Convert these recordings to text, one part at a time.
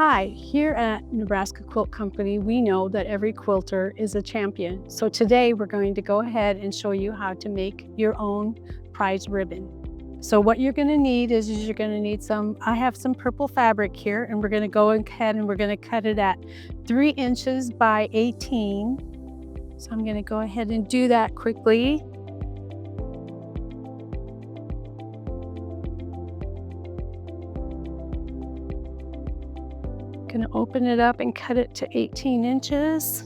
Hi, here at Nebraska Quilt Company, we know that every quilter is a champion. So today we're going to go ahead and show you how to make your own prize ribbon. So what you're going to need is you're going to need I have some purple fabric here, and we're going to go ahead and we're going to cut it at 3 inches by 18. So I'm going to go ahead and do that quickly. Going to open it up and cut it to 18 inches.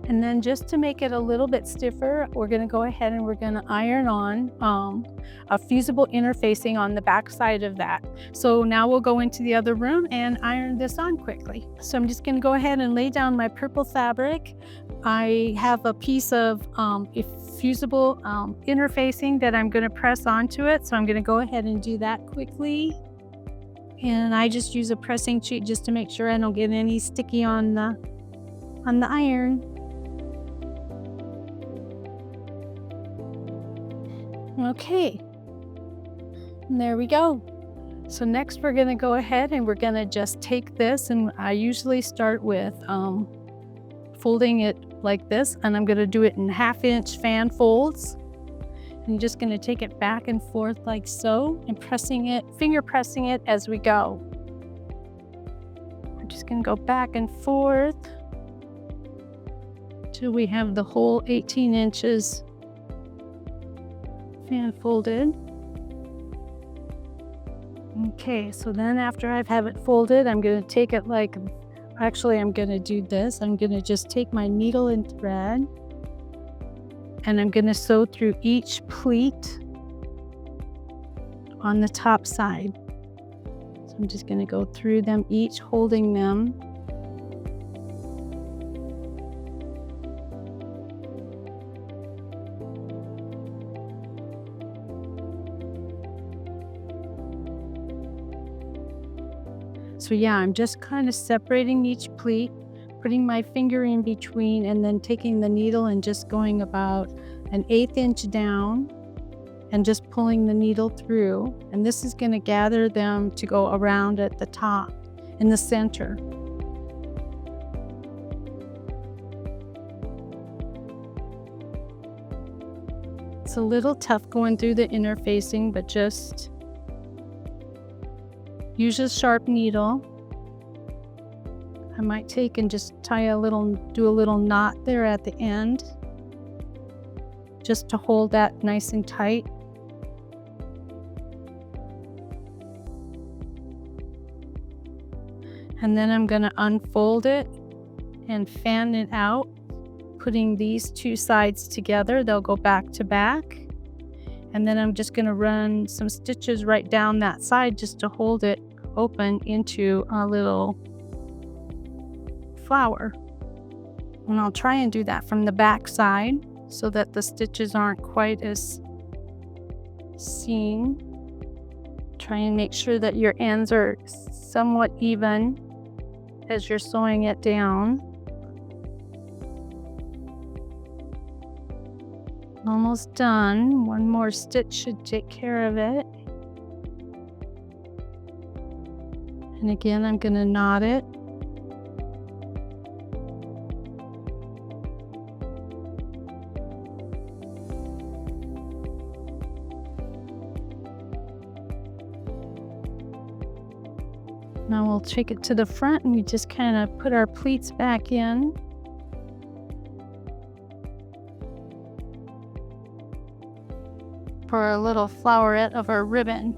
And then just to make it a little bit stiffer, we're going to go ahead and we're going to iron on a fusible interfacing on the back side of that. So now we'll go into the other room and iron this on quickly. So I'm just going to go ahead and lay down my purple fabric. I have a piece of fusible interfacing that I'm going to press onto it. So I'm going to go ahead and do that quickly. And I just use a pressing sheet just to make sure I don't get any sticky on the iron. Okay, and there we go. So next we're going to go ahead and we're going to just take this, and I usually start with folding it like this, and I'm going to do it in 1/2-inch fan folds. And you're just going to take it back and forth like so, and finger pressing it as we go. We're just going to go back and forth till we have the whole 18 inches fan folded. Okay, so then after I have it folded, I'm going to take it I'm going to do this. I'm going to just take my needle and thread, and I'm going to sew through each pleat on the top side. So I'm just going to go through them each, holding them. So yeah, I'm just kind of separating each pleat, putting my finger in between, and then taking the needle and just going about 1/8 inch down and just pulling the needle through. And this is going to gather them to go around at the top in the center. It's a little tough going through the interfacing, but just use a sharp needle. I might take and just do a little knot there at the end, just to hold that nice and tight. And then I'm going to unfold it and fan it out, putting these two sides together. They'll go back to back. And then I'm just going to run some stitches right down that side just to hold it open into a little flower. And I'll try and do that from the back side so that the stitches aren't quite as seen. Try and make sure that your ends are somewhat even as you're sewing it down. Almost done. One more stitch should take care of it. And again, I'm going to knot it. Now we'll take it to the front, and we just kind of put our pleats back in. For a little flowerette of our ribbon.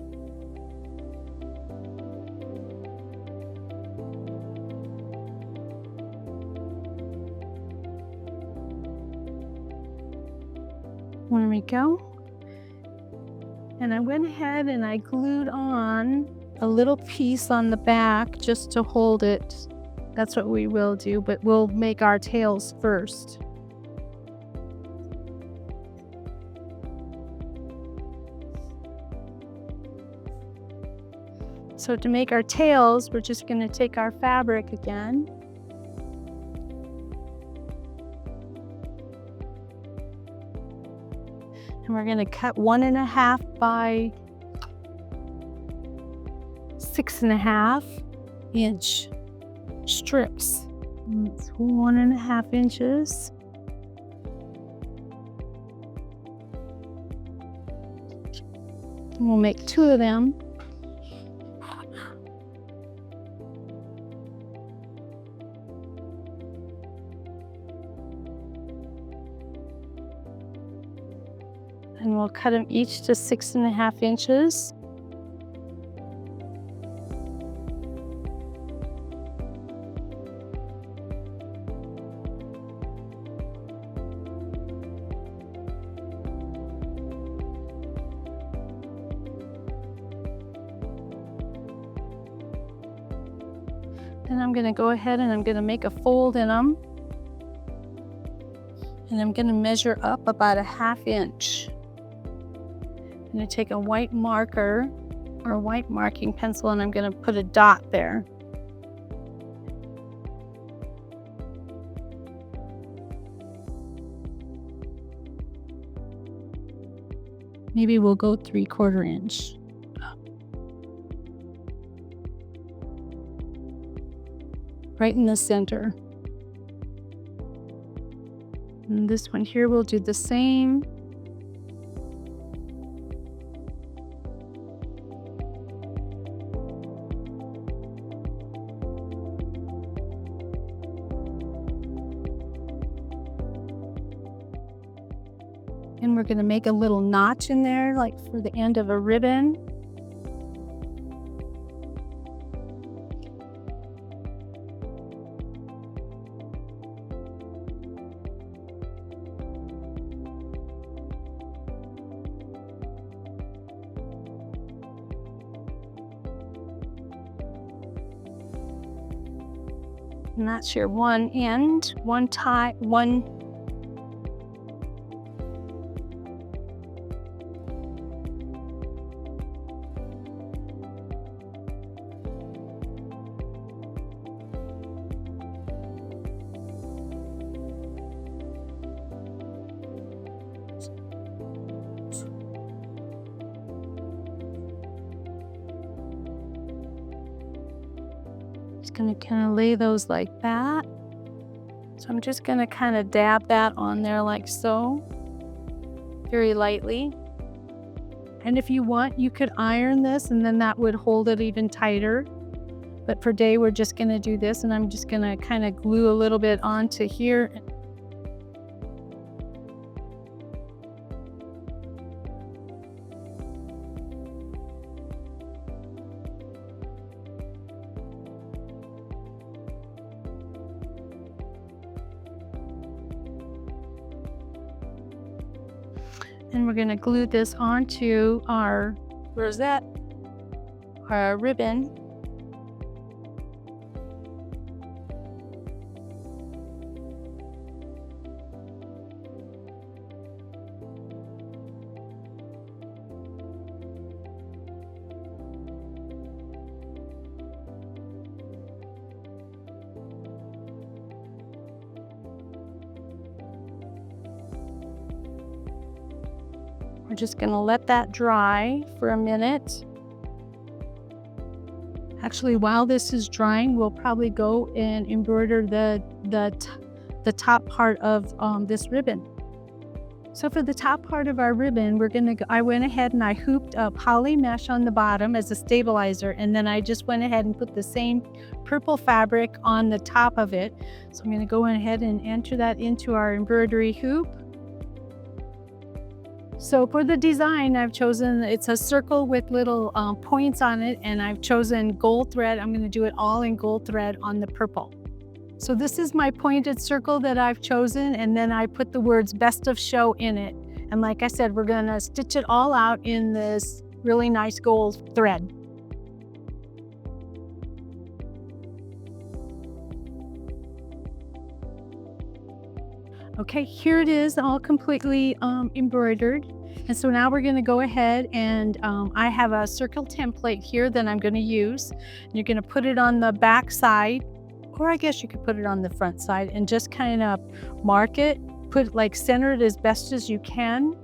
There we go. And I went ahead and I glued on a little piece on the back just to hold it. That's what we will do, but we'll make our tails first. So to make our tails, we're just going to take our fabric again And we're going to cut 1.5 by 6.5 inch strips. It's 1.5 inches. And we'll make 2 of them. And we'll cut them each to 6.5 inches. Then I'm going to go ahead and I'm going to make a fold in them. And I'm going to measure up about 1/2 inch. I'm going to take a white marker or a white marking pencil and I'm going to put a dot there. Maybe we'll go 3/4 inch. Right in the center. And this one here we'll do the same. And we're going to make a little notch in there, like for the end of a ribbon. And that's your one end, one tie, one. Going to kind of lay those like that. So I'm just going to kind of dab that on there like so, very lightly. And if you want, you could iron this and then that would hold it even tighter. But for today, we're just going to do this, and I'm just going to kind of glue a little bit onto here. And we're going to glue this onto our rosette, our ribbon. We're just going to let that dry for a minute. Actually, while this is drying, we'll probably go and embroider the top part of this ribbon. So for the top part of our ribbon, I went ahead and I hooped a poly mesh on the bottom as a stabilizer, and then I just went ahead and put the same purple fabric on the top of it. So I'm going to go ahead and enter that into our embroidery hoop. So for the design, I've chosen, it's a circle with little points on it, and I've chosen gold thread. I'm going to do it all in gold thread on the purple. So this is my pointed circle that I've chosen, and then I put the words best of show in it. And like I said, we're going to stitch it all out in this really nice gold thread. Okay, here it is, all completely embroidered. And so now we're going to go ahead and I have a circle template here that I'm going to use. You're going to put it on the back side, or I guess you could put it on the front side, and just kind of mark it, center it as best as you can.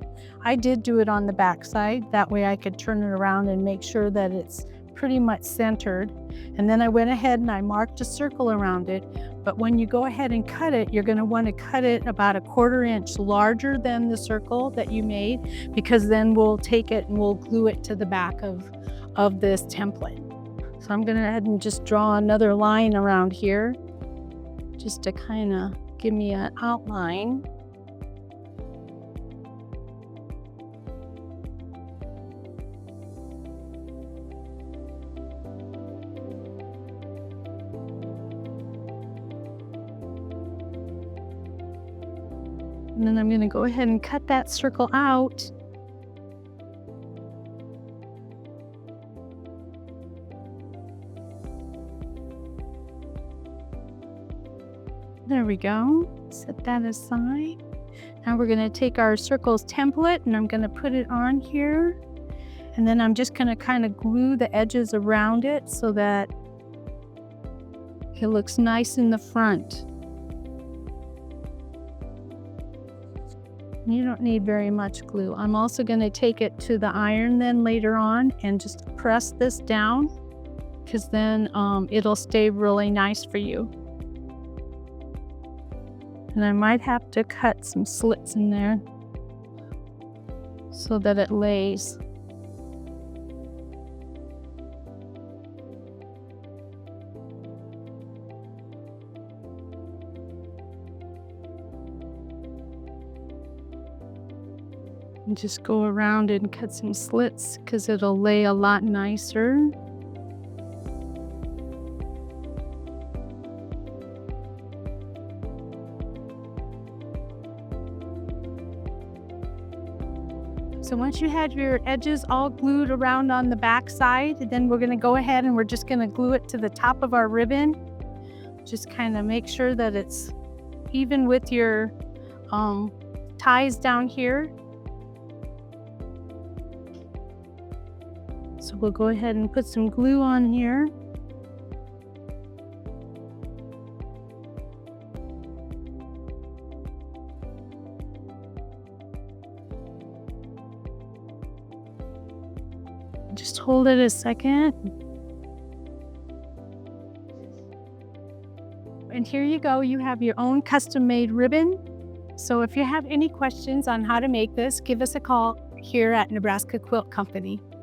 I did do it on the back side. That way I could turn it around and make sure that it's pretty much centered. And then I went ahead and I marked a circle around it. But when you go ahead and cut it, you're going to want to cut it about 1/4 inch larger than the circle that you made, because then we'll take it and we'll glue it to the back of this template. So I'm going to go ahead and just draw another line around here just to kind of give me an outline. And then I'm going to go ahead and cut that circle out. There we go. Set that aside. Now we're going to take our circles template and I'm going to put it on here. And then I'm just going to kind of glue the edges around it so that it looks nice in the front. You don't need very much glue. I'm also going to take it to the iron then later on and just press this down, because then it'll stay really nice for you. And I might have to cut some slits in there so that it lays. And just go around and cut some slits because it'll lay a lot nicer. So once you have your edges all glued around on the back side, then we're going to go ahead and we're just going to glue it to the top of our ribbon. Just kind of make sure that it's even with your ties down here. So we'll go ahead and put some glue on here. Just hold it a second. And here you go, you have your own custom-made ribbon. So if you have any questions on how to make this, give us a call here at Nebraska Quilt Company.